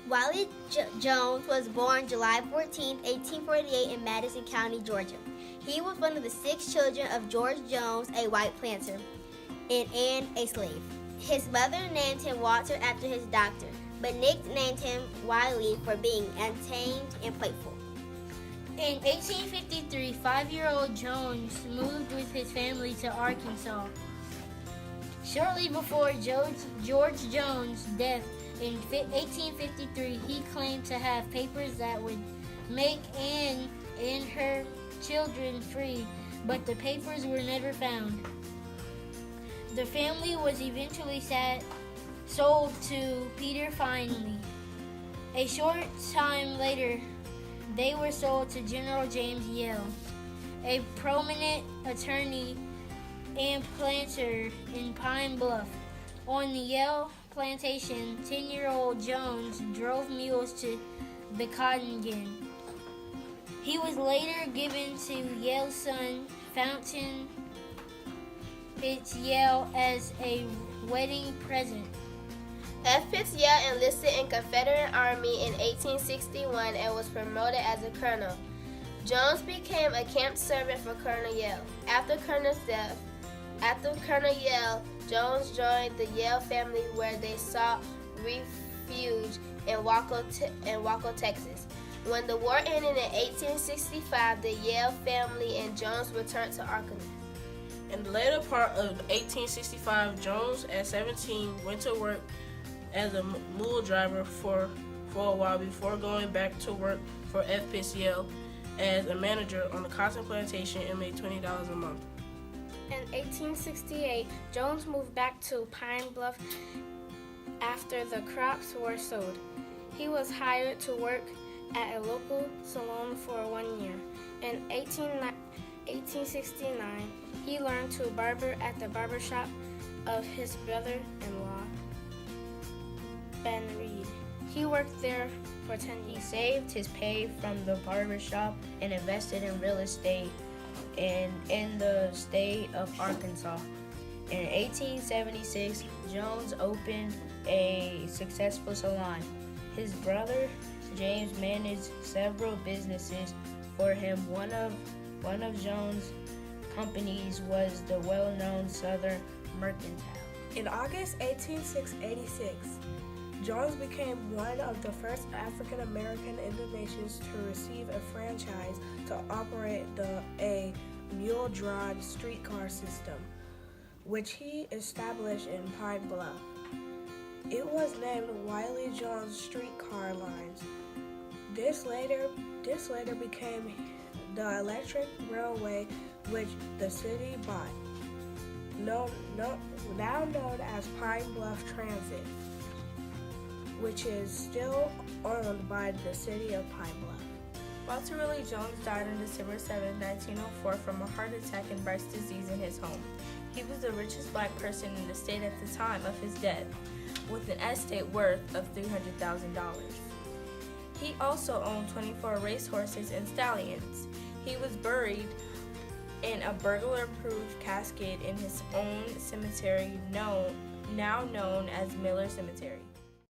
Wiley Jones was born July 14, 1848 in Madison County, Georgia. He was one of the 6 children of George Jones, a white planter, and Anne, a slave. His mother named him Walter after his doctor, but nicknamed him Wiley for being untamed and playful. In 1853, 5-year-old Jones moved with his family to Arkansas. Shortly before George Jones' death in 1853, he claimed to have papers that would make Anne and her children free, but the papers were never found. The family was eventually sold to Peter Finley. A short time later, they were sold to General James Yale, a prominent attorney and planter in Pine Bluff. On the Yale plantation, 10-year-old Jones drove mules to the cotton gin. He was later given to Yale's son, Fountain Fitz-Yale, as a wedding present. F. Fitz-Yale enlisted in Confederate Army in 1861 and was promoted as a colonel. Jones became a camp servant for Colonel Yale. After Colonel Yale, Jones joined the Yale family where they sought refuge in Waco, Texas. When the war ended in 1865, the Yale family and Jones returned to Arkansas. In the later part of 1865, Jones, at 17, went to work as a mule driver for a while before going back to work for F. Fitz-Yale as a manager on a cotton plantation and made $20 a month. In 1868, Jones moved back to Pine Bluff after the crops were sold. He was hired to work at a local salon for 1 year. In 1869, he learned to barber at the barbershop of his brother-in-law, Ben Reed. He worked there for 10 years. He saved his pay from the barbershop and invested in real estate in the state of Arkansas. In 1876, Jones opened a successful salon. His brother James managed several businesses for him. One of Jones' companies was the well-known Southern Mercantile. In August 1886, Jones became one of the first African American in the nations to receive a franchise to operate a mule-drawn streetcar system, which he established in Pine Bluff. It was named Wiley Jones Streetcar Lines. This later became the electric railway which the city bought, now known as Pine Bluff Transit, which is still owned by the city of Pine Bluff. Walter Wiley Jones died on December 7, 1904 from a heart attack and Bright's disease in his home. He was the richest black person in the state at the time of his death, with an estate worth of $300,000. He also owned 24 racehorses and stallions. He was buried in a burglar-proof casket in his own cemetery, now known as Miller Cemetery.